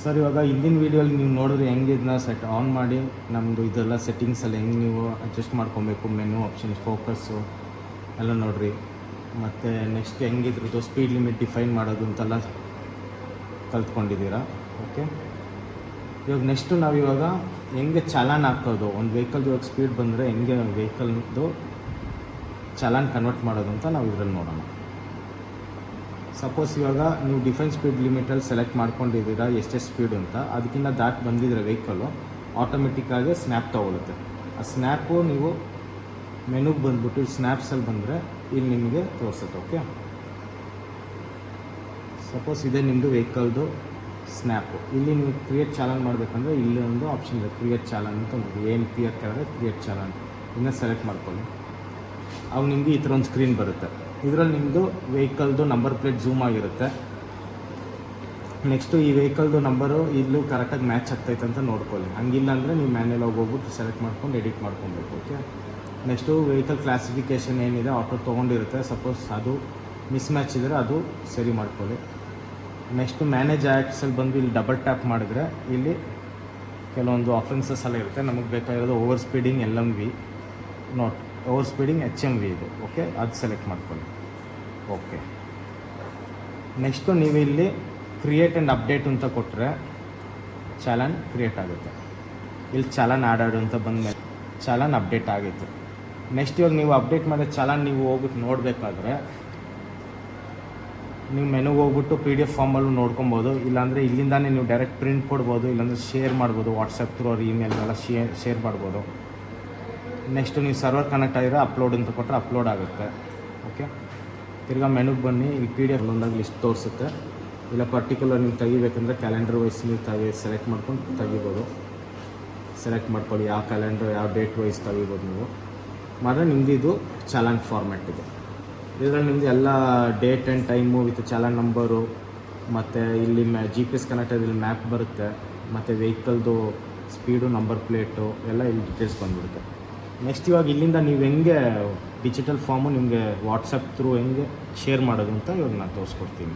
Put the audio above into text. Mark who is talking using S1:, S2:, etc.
S1: Sir ಇವಾಗ ಹಿಂದಿನ ವೀಡಿಯೋಲಿ ನೀವು ನೋಡಿದ್ರೆ ಹೆಂಗೆ ಇದನ್ನ ಸೆಟ್ ಆನ್ ಮಾಡಿ ನಮ್ಮದು ಇದೆಲ್ಲ ಸೆಟ್ಟಿಂಗ್ಸಲ್ಲಿ ಹೆಂಗೆ ನೀವು ಅಡ್ಜಸ್ಟ್ ಮಾಡ್ಕೊಬೇಕು, ಮೆನು ಆಪ್ಷನ್ಸ್, ಫೋಕಸ್ಸು ಎಲ್ಲ ನೋಡಿರಿ. ಮತ್ತು ನೆಕ್ಸ್ಟ್ ಹೆಂಗಿದ್ರದ್ದು ಸ್ಪೀಡ್ ಲಿಮಿಟ್ ಡಿಫೈನ್ ಮಾಡೋದು ಅಂತೆಲ್ಲ ಕಲ್ತ್ಕೊಂಡಿದ್ದೀರಾ. ಓಕೆ, ಇವಾಗ ನೆಕ್ಸ್ಟು ನಾವಿವಾಗ ಹೆಂಗೆ ಚಾಲಾನ್ ಹಾಕೋದು, ಒಂದು ವೆಹಿಕಲ್ದು ಇವಾಗ ಸ್ಪೀಡ್ ಬಂದರೆ ಹೆಂಗೆ ವೆಹಿಕಲ್ದು ಚಾಲಾನ್ ಕನ್ವರ್ಟ್ ಮಾಡೋದು ಅಂತ ನಾವು ಇದರಲ್ಲಿ ನೋಡೋಣ. ಸಪೋಸ್ ಇವಾಗ ನೀವು ಡಿಫೈನ್ ಸ್ಪೀಡ್ ಲಿಮಿಟಲ್ಲಿ ಸೆಲೆಕ್ಟ್ ಮಾಡ್ಕೊಂಡಿದ್ದೀರಾ ಎಷ್ಟೆಷ್ಟು ಸ್ಪೀಡ್ ಅಂತ, ಅದಕ್ಕಿಂತ ದಾಟ್ ಬಂದಿದ್ರೆ ವೆಹಿಕಲ್ಲು ಆಟೋಮೆಟಿಕ್ಕಾಗಿ ಸ್ನ್ಯಾಪ್ ತೊಗೊಳುತ್ತೆ. ಆ ಸ್ನ್ಯಾಪು ನೀವು ಮೆನುಗೆ ಬಂದುಬಿಟ್ಟು ಸ್ನ್ಯಾಪ್ಸಲ್ಲಿ ಬಂದರೆ ಇಲ್ಲಿ ನಿಮಗೆ ತೋರಿಸುತ್ತೆ. ಓಕೆ, ಸಪೋಸ್ ಇದೇ ನಿಮ್ಮದು ವೆಹಿಕಲ್ದು ಸ್ನ್ಯಾಪು. ಇಲ್ಲಿ ನೀವು ಕ್ರಿಯೇಟ್ ಚಾಲನ್ ಮಾಡಬೇಕಂದ್ರೆ ಇಲ್ಲಿ ಒಂದು ಆಪ್ಷನ್ ಇದೆ, ಕ್ರಿಯೇಟ್ ಚಾಲನ್ ಅಂತ ಒಂದು ANPR ಕೆಳಗೆ ಕ್ರಿಯೇಟ್ ಚಾಲನ್ ಇದನ್ನ ಸೆಲೆಕ್ಟ್ ಮಾಡ್ಕೊಳ್ಳಿ. ಅವಾಗ ನಿಮಗೆ ಈ ಥರ ಒಂದು ಸ್ಕ್ರೀನ್ ಬರುತ್ತೆ. ಇದರಲ್ಲಿ ನಿಮ್ಮದು ವೆಹಿಕಲ್ದು ನಂಬರ್ ಪ್ಲೇಟ್ ಝೂಮ್ ಆಗಿರುತ್ತೆ. ನೆಕ್ಸ್ಟು ಈ ವೆಹಿಕಲ್ದು ನಂಬರು ಇಲ್ಲೂ ಕರೆಕ್ಟಾಗಿ ಮ್ಯಾಚ್ ಆಗ್ತೈತೆ ಅಂತ ನೋಡ್ಕೊಳ್ಳಿ. ಹಂಗಿಲ್ಲ ಅಂದರೆ ನೀವು ಮ್ಯಾನ್ಯಲ್ ಹೋಗ್ಬಿಟ್ಟು ಸೆಲೆಕ್ಟ್ ಮಾಡ್ಕೊಂಡು ಎಡಿಟ್ ಮಾಡ್ಕೊಬೇಕು. ಓಕೆ, ನೆಕ್ಸ್ಟು ವೆಹಿಕಲ್ ಕ್ಲಾಸಿಫಿಕೇಷನ್ ಏನಿದೆ ಆಟೋ ತೊಗೊಂಡಿರುತ್ತೆ, ಸಪೋಸ್ ಅದು ಮಿಸ್ ಮ್ಯಾಚ್ ಇದ್ದರೆ ಅದು ಸರಿ ಮಾಡ್ಕೊಳ್ಳಿ. ನೆಕ್ಸ್ಟು ಮ್ಯಾನೇಜ್ ಆ್ಯಕ್ಟ್ಸಲ್ಲಿ ಬಂದು ಇಲ್ಲಿ ಡಬಲ್ ಟ್ಯಾಪ್ ಮಾಡಿದ್ರೆ ಇಲ್ಲಿ ಕೆಲವೊಂದು ಆಫೆನ್ಸಸ್ ಎಲ್ಲ ಇರುತ್ತೆ. ನಮಗೆ ಬೇಕಾಗಿರೋದು over speeding LMV, note over speeding HMV ಇದು. ಓಕೆ, ಅದು ಸೆಲೆಕ್ಟ್ ಮಾಡ್ಕೊಳ್ಳಿ. ಓಕೆ, ನೆಕ್ಸ್ಟು ನೀವು ಇಲ್ಲಿ ಕ್ರಿಯೇಟ್ ಆ್ಯಂಡ್ ಅಪ್ಡೇಟ್ ಅಂತ ಕೊಟ್ಟರೆ ಚಾಲನ್ ಕ್ರಿಯೇಟ್ ಆಗುತ್ತೆ. ಇಲ್ಲಿ ಚಾಲನ್ ಆ್ಯಡ್ ಅಂತ ಬಂದಮೇಲೆ ಚಾಲನ್ ಅಪ್ಡೇಟ್ ಆಗಿತ್ತು. ನೆಕ್ಸ್ಟ್ ಇವಾಗ ನೀವು ಅಪ್ಡೇಟ್ ಮಾಡಿದ ಚಾಲನ್ ನೀವು ಹೋಗ್ಬಿಟ್ಟು ನೋಡಬೇಕಾದ್ರೆ ನೀವು ಮೆನುಗೆ ಹೋಗ್ಬಿಟ್ಟು PDF ಫಾರ್ಮಲ್ಲೂ ನೋಡ್ಕೊಬೋದು. ಇಲ್ಲಾಂದರೆ ಇಲ್ಲಿಂದಾನೇ ನೀವು ಡೈರೆಕ್ಟ್ ಪ್ರಿಂಟ್ ಕೊಡ್ಬೋದು, ಇಲ್ಲಾಂದರೆ ಶೇರ್ ಮಾಡ್ಬೋದು, ವಾಟ್ಸಪ್ ಥ್ರೂ ಅವ್ರ ಇಮೇಲ್ನೆಲ್ಲ ಶೇರ್ ಮಾಡ್ಬೋದು. ನೆಕ್ಸ್ಟು ನೀವು ಸರ್ವರ್ ಕನೆಕ್ಟ್ ಆಗಿರೋ ಅಪ್ಲೋಡ್ ಅಂತ ಕೊಟ್ಟರೆ ಅಪ್ಲೋಡ್ ಆಗುತ್ತೆ. ಓಕೆ, ತಿರ್ಗಾ ಮೆನುಗೆ ಬನ್ನಿ, ಈ PDF ಒಂದಾಗಿ ಲಿಸ್ಟ್ ತೋರಿಸುತ್ತೆ. ಇಲ್ಲ ಪರ್ಟಿಕ್ಯುಲರ್ ನೀವು ತೆಗಿಬೇಕಂದ್ರೆ ಕ್ಯಾಲೆಂಡರ್ ವೈಸ್ ನೀವು ಸೆಲೆಕ್ಟ್ ಮಾಡ್ಕೊಂಡು ತೆಗಿಬೋದು. ಸೆಲೆಕ್ಟ್ ಮಾಡ್ಕೊಳ್ಳಿ ಯಾವ ಕ್ಯಾಲೆಂಡರ್ ಯಾವ ಡೇಟ್ ವೈಸ್ ತೆಗಿಬೋದು ನೀವು ಮಾಡಿದ್ರೆ ನಿಮ್ಮದು ಇದು ಚಾಲನ್ ಫಾರ್ಮ್ಯಾಟ್ ಇದೆ. ಇದರಲ್ಲಿ ನಿಮ್ಮದು ಎಲ್ಲ date and time with challan number, ಮತ್ತು ಇಲ್ಲಿ GPS ಕನೆಕ್ಟರ್ ಇಲ್ಲಿ ಮ್ಯಾಪ್ ಬರುತ್ತೆ, ಮತ್ತು ವೆಹಿಕಲ್ದು ಸ್ಪೀಡು, ನಂಬರ್ ಪ್ಲೇಟು ಎಲ್ಲ ಇಲ್ಲಿ ಡೀಟೇಲ್ಸ್ ಬಂದುಬಿಡುತ್ತೆ. ನೆಕ್ಸ್ಟ್ ಇವಾಗ ಇಲ್ಲಿಂದ ನೀವು ಹೆಂಗೆ ಡಿಜಿಟಲ್ ಫಾರ್ಮು ನಿಮಗೆ ವಾಟ್ಸಪ್ ಥ್ರೂ ಹೆಂಗೆ ಶೇರ್ ಮಾಡೋದು ಅಂತ ಇವಾಗ ನಾನು ತೋರಿಸ್ಕೊಡ್ತೀನಿ.